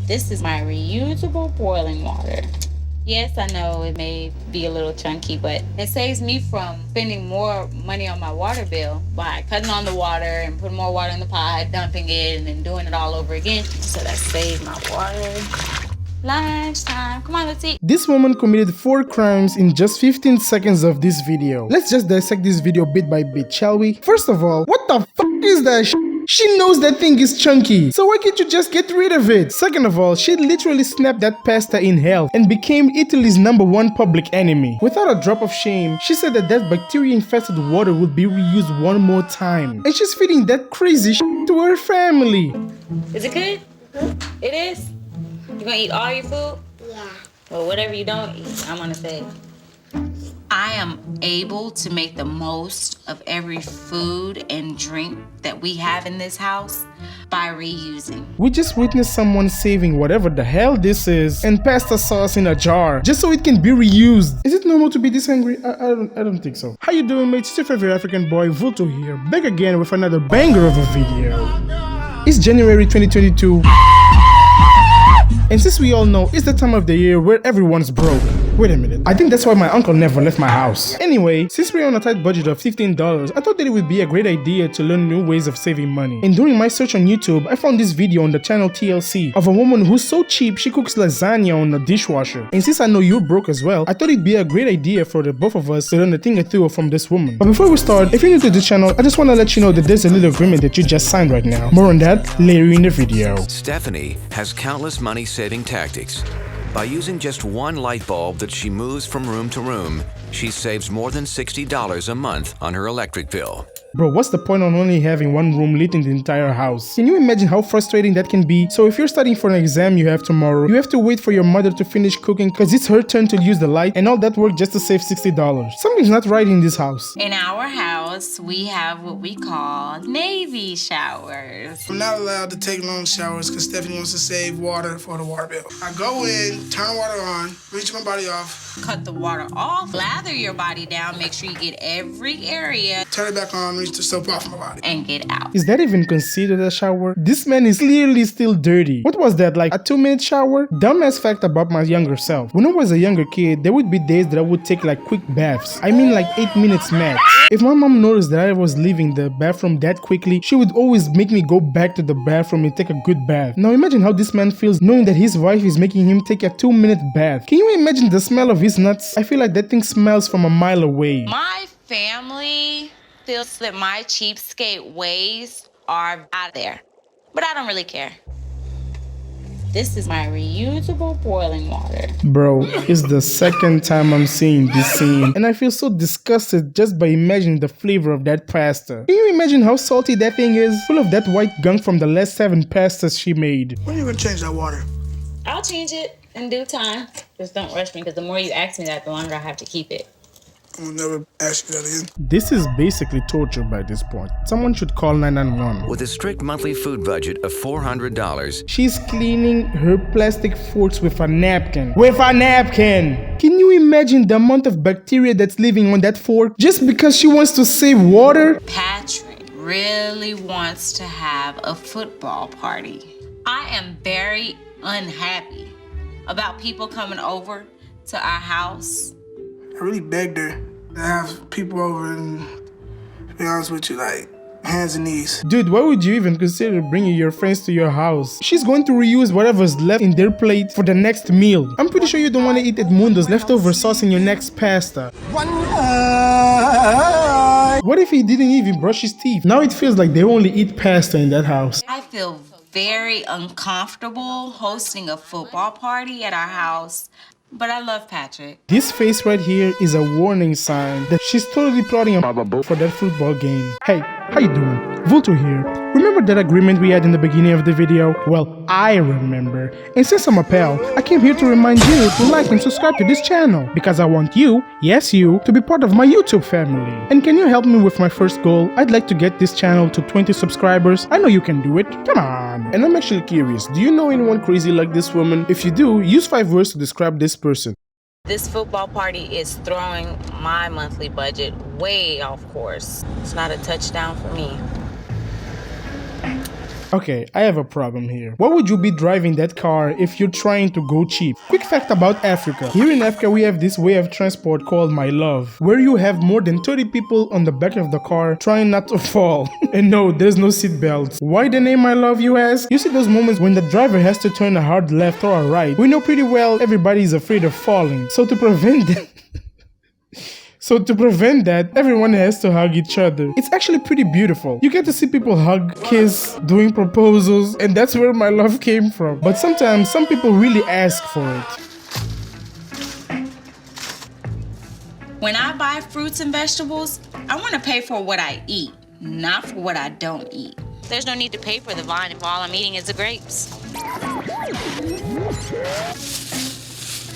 This is my reusable boiling water. Yes, I know it may be a little chunky, but it saves me from spending more money on my water bill by cutting on the water and putting more water in the pot, dumping it, and then doing it all over again. So that saves my water. Lunchtime. Come on, let's eat. This woman committed 4 crimes in just 15 seconds of this video. Let's just dissect this video bit by bit, shall we? First of all, what the f is that sh? She knows that thing is chunky, so why can't you just get rid of it? Second of all, she literally snapped that pasta in half and became Italy's #1 public enemy. Without a drop of shame, she said that bacteria-infested water would be reused one more time. And she's feeding that crazy to her family. Is it good? It is? You gonna eat all your food? Yeah. Well, whatever you don't eat, I'm gonna say. I am able to make the most of every food and drink that we have in this house by reusing. We just witnessed someone saving whatever the hell this is and pasta sauce in a jar just so it can be reused. Is it normal to be this angry? I don't think so. How you doing, mates? It's your favorite African boy, Vulto here, back again with another banger of a video. It's January 2022. And since we all know it's the time of the year where everyone's broke. Wait a minute, I think that's why my uncle never left my house. Anyway, since we're on a tight budget of $15, I thought that it would be a great idea to learn new ways of saving money. And during my search on YouTube, I found this video on the channel TLC of a woman who's so cheap she cooks lasagna on a dishwasher. And since I know you're broke as well, I thought it'd be a great idea for the both of us to learn a thing or two from this woman. But before we start, if you're new to the channel, I just want to let you know that there's a little agreement that you just signed right now. More on that later in the video. Stephanie has countless money-saving tactics. By using just one light bulb that she moves from room to room, she saves more than $60 a month on her electric bill. Bro, what's the point on only having one room lit in the entire house? Can you imagine how frustrating that can be? So if you're studying for an exam you have tomorrow, you have to wait for your mother to finish cooking because it's her turn to use the light and all that work just to save $60. Something's not right in this house. In our house, we have what we call Navy showers. I'm not allowed to take long showers because Stephanie wants to save water for the water bill. I go in, turn water on, rinse my body off. Cut the water off, lather your body down, make sure you get every area, Turn it back on, rinse the soap off my body. and get out. Is that even considered a shower? This man is clearly still dirty. What was that, like a 2-minute shower? Dumbass fact about my younger self. When I was a younger kid, there would be days that I would take like quick baths. I mean like 8 minutes max. If my mom noticed that I was leaving the bathroom that quickly, she would always make me go back to the bathroom and take a good bath. Now imagine how this man feels knowing that his wife is making him take a 2-minute bath. Can you imagine the smell of his nuts? I feel like that thing smells from a mile away. My family feels that my cheapskate ways are out there, but I don't really care. This is my reusable boiling water. Bro, it's the second time I'm seeing this scene and I feel so disgusted just by imagining the flavor of that pasta. Can you imagine how salty that thing is? Full of that white gunk from the last 7 pastas she made. When are you gonna change that water? I'll change it in due time. Just don't rush me, because the more you ask me that, the longer I have to keep it. I'm gonna never ask you that again. This is basically torture by this point. Someone should call 911. With a strict monthly food budget of $400, She's cleaning her plastic forks with a napkin. With a napkin! Can you imagine the amount of bacteria that's living on that fork just because she wants to save water? Patrick really wants to have a football party. I am very unhappy about people coming over to our house. I really begged her to have people over and, to be honest with you, like, hands and knees. Dude, why would you even consider bringing your friends to your house? She's going to reuse whatever's left in their plate for the next meal. I'm pretty sure you don't want to eat Edmundo's leftover sauce in your next pasta. What if he didn't even brush his teeth? Now it feels like they only eat pasta in that house. I feel very uncomfortable hosting a football party at our house, but I love Patrick. This face right here is a warning sign that she's totally plotting a for that football game. Hey, how you doing? Vulto here. Remember that agreement we had in the beginning of the video? Well, I remember. And since I'm a pal, I came here to remind you to like and subscribe to this channel because I want you, yes you, to be part of my YouTube family. And can you help me with my first goal? I'd like to get this channel to 20 subscribers. I know you can do it. Come on. And I'm actually curious, do you know anyone crazy like this woman? If you do, use 5 words to describe this person. This football party is throwing my monthly budget way off course. It's not a touchdown for me. Okay, I have a problem here. Why would you be driving that car if you're trying to go cheap? Quick fact about Africa. Here in Africa, we have this way of transport called My Love, where you have more than 30 people on the back of the car trying not to fall. And no, there's no seat belts. Why the name My Love, you ask? You see those moments when the driver has to turn a hard left or a right. We know pretty well everybody is afraid of falling. So to prevent that, everyone has to hug each other. It's actually pretty beautiful. You get to see people hug, kiss, doing proposals, and that's where My Love came from. But sometimes some people really ask for it. When I buy fruits and vegetables, I want to pay for what I eat, not for what I don't eat. There's no need to pay for the vine if all I'm eating is the grapes.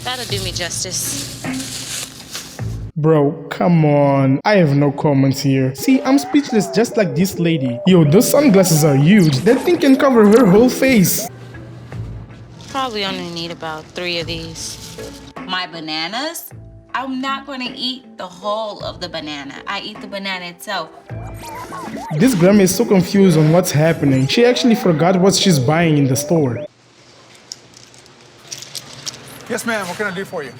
That'll do me justice. Bro, come on. I have no comments here. See, I'm speechless just like this lady. Yo, those sunglasses are huge. That thing can cover her whole face. Probably only need about 3 of these. My bananas? I'm not going to eat the whole of the banana. I eat the banana itself. This grandma is so confused on what's happening. She actually forgot what she's buying in the store. Yes, ma'am. What can I do for you?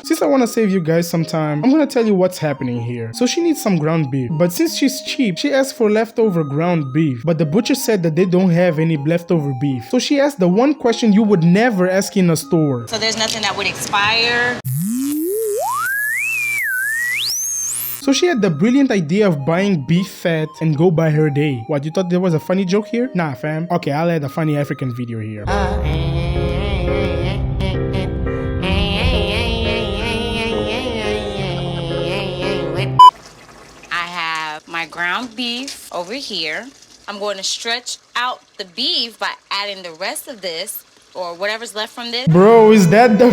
Since I want to save you guys some time, I'm gonna tell you what's happening here. So she needs some ground beef, but since she's cheap, she asked for leftover ground beef. But the butcher said that they don't have any leftover beef. So she asked the one question you would never ask in a store. So there's nothing that would expire? So she had the brilliant idea of buying beef fat and go by her day. What, you thought there was a funny joke here? Nah, fam. Okay, I'll add a funny African video here. My ground beef over here. I'm going to stretch out the beef by adding the rest of this or whatever's left from this. Bro, is that the...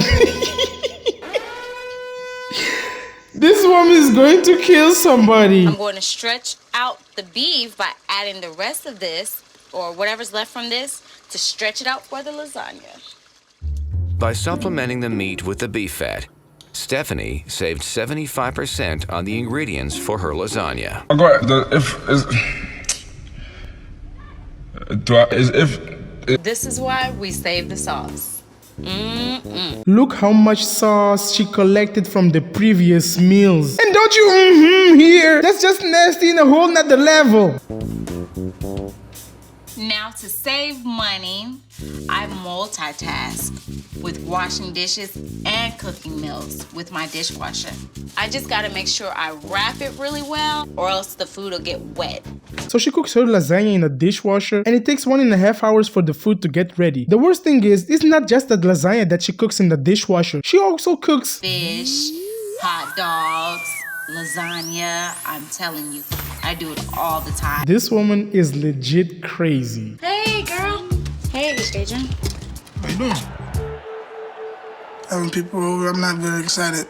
This woman is going to kill somebody. I'm going to stretch out the beef by adding the rest of this or whatever's left from this to stretch it out for the lasagna. By supplementing the meat with the beef fat, Stephanie saved 75% on the ingredients for her lasagna. This is why we save the sauce. Look how much sauce she collected from the previous meals. And don't you here? That's just nasty in a whole nother level. Now to save money, I multitask with washing dishes and cooking meals with my dishwasher. I just gotta make sure I wrap it really well or else the food will get wet. So she cooks her lasagna in a dishwasher and it takes 1.5 hours for the food to get ready. The worst thing is, it's not just the lasagna that she cooks in the dishwasher. She also cooks fish, hot dogs, lasagna. I'm telling you, I do it all the time. This woman is legit crazy. Hey, girl. Hey, Adrian. How you doing? Having people over, I'm not very excited.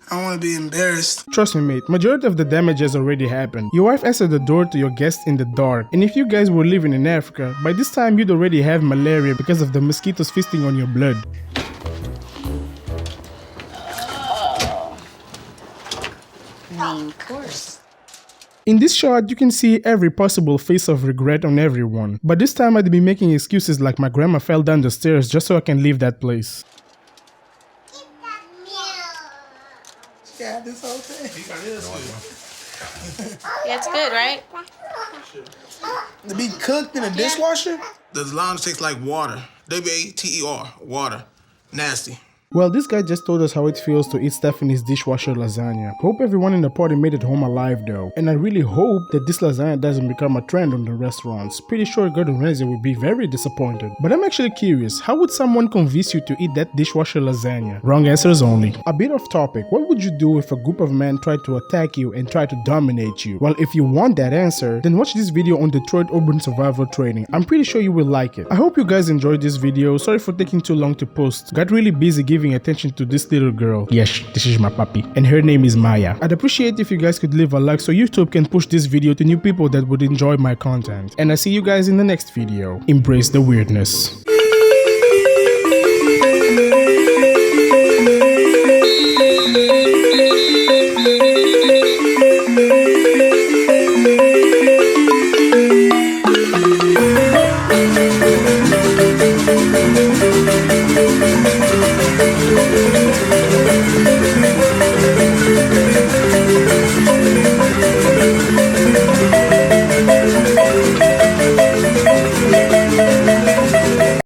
I don't want to be embarrassed. Trust me, mate, majority of the damage has already happened. Your wife answered the door to your guests in the dark. And if you guys were living in Africa, by this time you'd already have malaria because of the mosquitoes feasting on your blood. Main course. In this shot, you can see every possible face of regret on everyone. But this time I'd be making excuses like my grandma fell down the stairs just so I can leave that place. Yeah, this whole thing. Yeah, it's good, right? To be cooked in a dishwasher? The lasagna tastes like water. W-A-T-E-R, water. Nasty. Well, this guy just told us how it feels to eat Stephanie's dishwasher lasagna. Hope everyone in the party made it home alive though. And I really hope that this lasagna doesn't become a trend on the restaurants. Pretty sure Gordon Ramsay would be very disappointed. But I'm actually curious, how would someone convince you to eat that dishwasher lasagna? Wrong answers only. A bit off topic, what would you do if a group of men tried to attack you and try to dominate you? Well, if you want that answer, then watch this video on Detroit Urban Survival Training. I'm pretty sure you will like it. I hope you guys enjoyed this video. Sorry for taking too long to post. Got really busy giving attention to this little girl. Yes, this is my puppy. And her name is Maya. I'd appreciate if you guys could leave a like so YouTube can push this video to new people that would enjoy my content. And I see you guys in the next video. Embrace the weirdness.